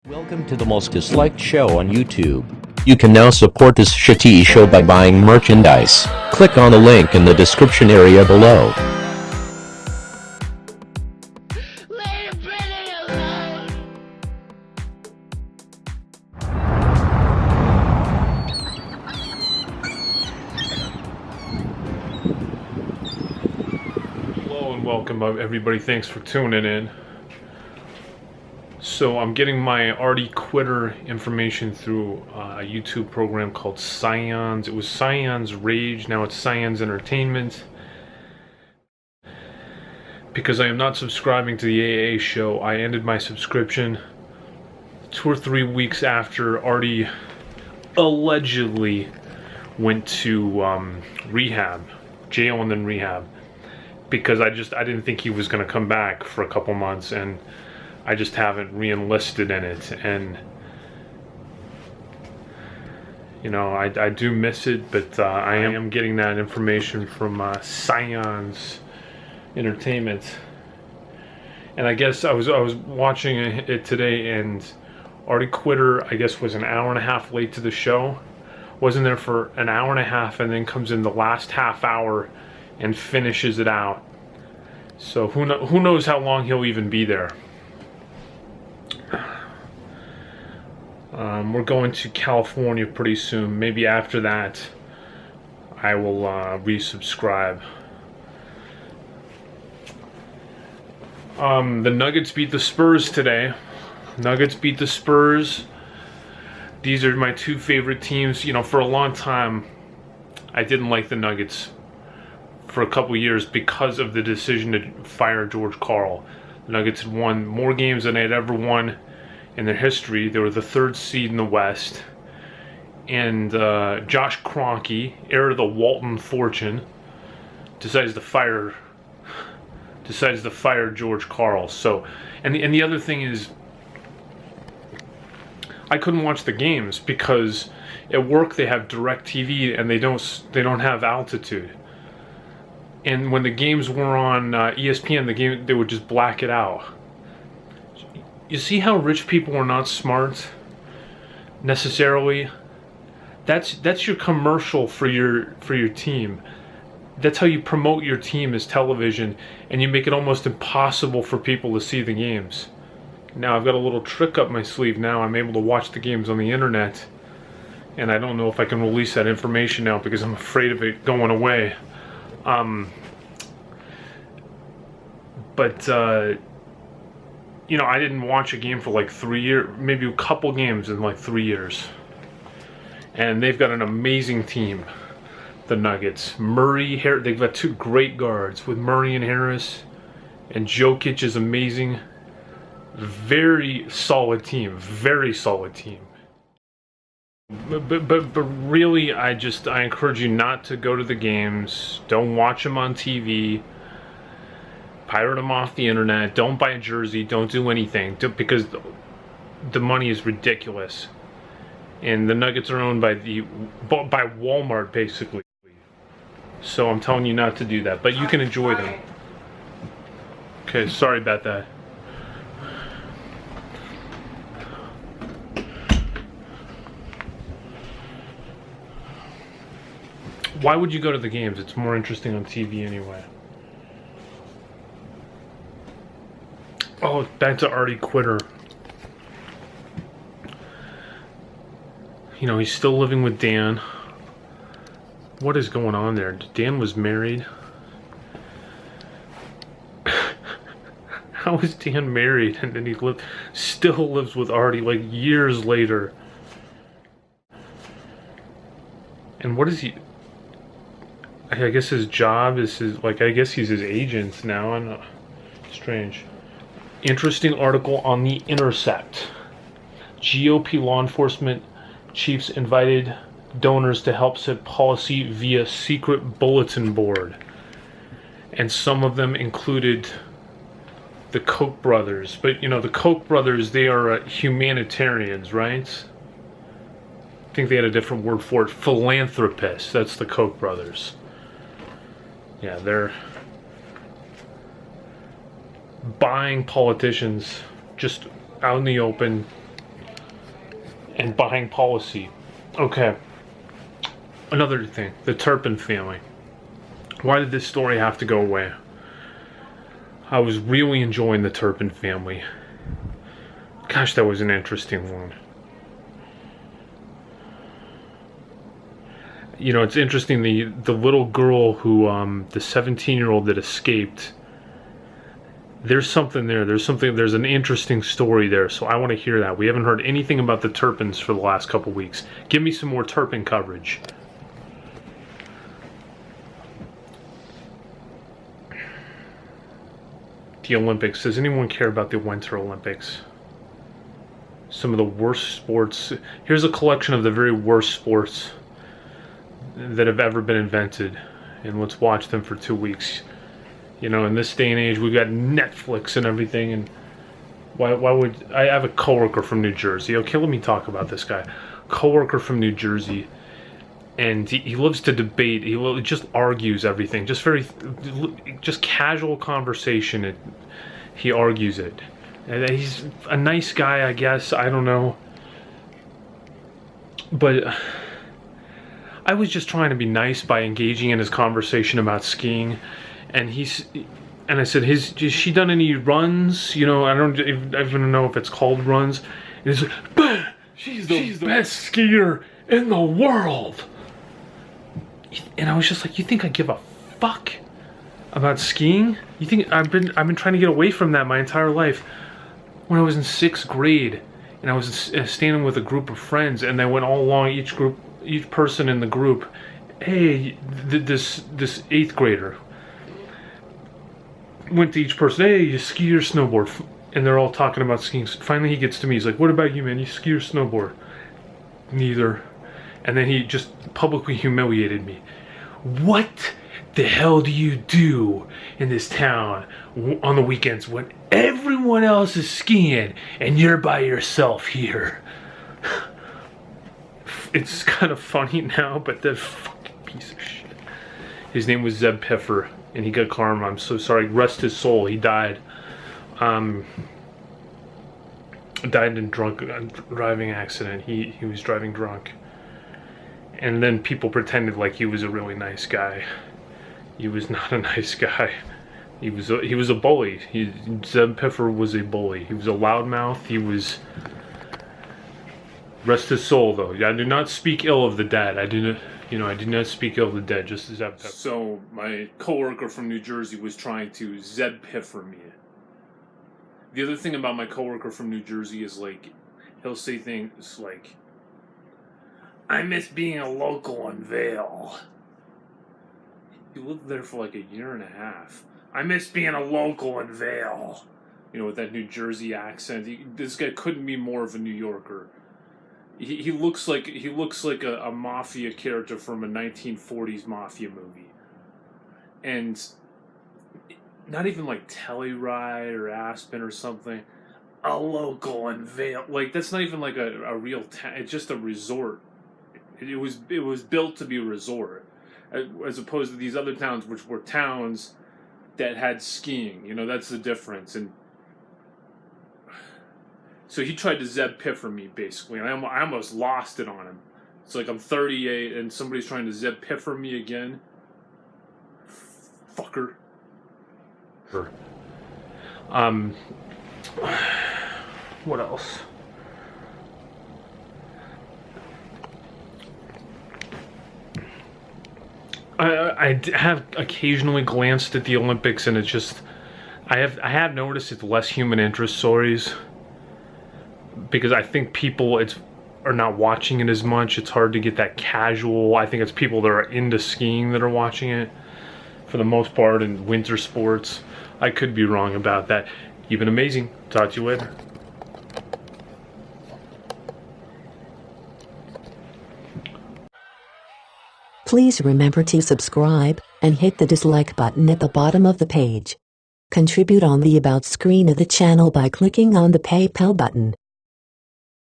Welcome to the most disliked show on YouTube. You can now support this shitty show by buying merchandise. Click on the link in the description area below. Leave Benny alone! Hello and welcome everybody. Thanks for tuning in. So I'm getting my Artie Quitter information through a YouTube program called Scions. It was Scions Rage, now it's Scions Entertainment. Because I am not subscribing to the AA show, I ended my subscription 2 or 3 weeks after Artie allegedly went to rehab, jail and then rehab. Because I didn't think he was going to come back for a couple months, and I just haven't re-enlisted in it. And you know, I do miss it, but I am getting that information from Scions Entertainment. And I guess I was watching it today, and Artie Quitter, I guess, was an hour and a half late to the show. Wasn't there for an hour and a half, and then comes in the last half hour and finishes it out. So who knows how long he'll even be there. We're going to California pretty soon. Maybe after that I will resubscribe. The Nuggets beat the Spurs today. Nuggets beat the Spurs. These are my two favorite teams. You know, for a long time I didn't like the Nuggets for a couple years because of the decision to fire George Karl. The Nuggets had won more games than they had ever won in their history. They were the 3rd seed in the West. And Josh Kroenke, heir of the Walton fortune, decides to fire George Karl. So, and the other thing is, I couldn't watch the games because at work they have DirecTV and they don't have altitude. And when the games were on ESPN, they would just black it out. You see how rich people are not smart necessarily? That's your commercial for your team. That's how you promote your team, as television, and you make it almost impossible for people to see the games. Now I've got a little trick up my sleeve now. I'm able to watch the games on the internet, and I don't know if I can release that information now because I'm afraid of it going away. You know, I didn't watch a game for like 3 years, maybe a couple games in like 3 years. And they've got an amazing team, the Nuggets. Murray, they've got 2 great guards with Murray and Harris. And Jokic is amazing. Very solid team, very solid team. But really, I encourage you not to go to the games. Don't watch them on TV. Pirate them off the internet. Don't buy a jersey. Don't do anything, because the money is ridiculous. And the Nuggets are owned by Walmart, basically. So I'm telling you not to do that. But you can enjoy them. Okay, sorry about that. Why would you go to the games? It's more interesting on TV anyway. Oh, back to Artie Quitter. You know, he's still living with Dan. What is going on there? Dan was married. How is Dan married and then he still lives with Artie like years later? And what is he? I guess his job is I guess he's his agent now. I don't know. Strange. Interesting article on The Intercept. GOP law enforcement chiefs invited donors to help set policy via secret bulletin board. And some of them included the Koch brothers. But, you know, the Koch brothers, they are humanitarians, right? I think they had a different word for it. Philanthropists. That's the Koch brothers. Yeah, they're buying politicians just out in the open, and buying policy. Okay. Another thing, the Turpin family. Why did this story have to go away? I was really enjoying the Turpin family. Gosh, that was an interesting one. You know, it's interesting, the little girl who, the 17-year-old that escaped, there's something there. There's an interesting story there, so I want to hear that. We haven't heard anything about the Turpins for the last couple weeks. Give me some more Turpin coverage. The Olympics. Does anyone care about the Winter Olympics? Some of the worst sports. Here's a collection of the very worst sports that have ever been invented, and let's watch them for 2 weeks. You know, in this day and age, we've got Netflix and everything, and why would I have a coworker from New Jersey? Okay, let me talk about this guy. Coworker from New Jersey, and he loves to debate. He just argues everything, just casual conversation. He argues it, and he's a nice guy, I guess. I don't know, but I was just trying to be nice by engaging in his conversation about skiing, and I said, has she done any runs? You know, I don't even know if it's called runs. And he's like, bah, she's the best skier in the world. And I was just like, you think I give a fuck about skiing? You think I've been trying to get away from that my entire life? When I was in 6th grade, and I was standing with a group of friends, and they went all along, each person in the group, hey, this 8th grader went to each person, hey, you ski or snowboard? And they're all talking about skiing. Finally he gets to me, he's like, what about you, man? You ski or snowboard? Neither. And then he just publicly humiliated me. What the hell do you do in this town on the weekends when everyone else is skiing and you're by yourself here? It's kind of funny now, but the fucking piece of shit. His name was Zeb Piffer, and he got karma. I'm so sorry. Rest his soul. He died. Died in driving accident. He was driving drunk. And then people pretended like he was a really nice guy. He was not a nice guy. He was a bully. Zeb Piffer was a bully. He was a loudmouth. He was... Rest his soul, though. I do not speak ill of the dead. I do not speak ill of the dead, just as Zeb Piffer. So, my coworker from New Jersey was trying to Zeb Piffer me. The other thing about my coworker from New Jersey is, like, he'll say things like, I miss being a local in Vail. He lived there for like a year and a half. I miss being a local in Vail. You know, with that New Jersey accent. This guy couldn't be more of a New Yorker. He looks like a mafia character from a 1940s mafia movie. And not even like Telluride or Aspen or something. A local in Vail. Like, that's not even like a real town. It's just a resort. It was built to be a resort, as opposed to these other towns, which were towns that had skiing. You know, that's the difference. And so he tried to Zeb Piffer me, basically, and I almost lost it on him. It's like I'm 38, and somebody's trying to Zeb Piffer me again. Fucker. What else? I have occasionally glanced at the Olympics, and it's just I have noticed it's less human interest stories, because I think people are not watching it as much. It's hard to get that casual. I think it's people that are into skiing that are watching it for the most part, in winter sports. I could be wrong about that. You've been amazing. Talk to you later. Please remember to subscribe and hit the dislike button at the bottom of the page. Contribute on the About screen of the channel by clicking on the PayPal button.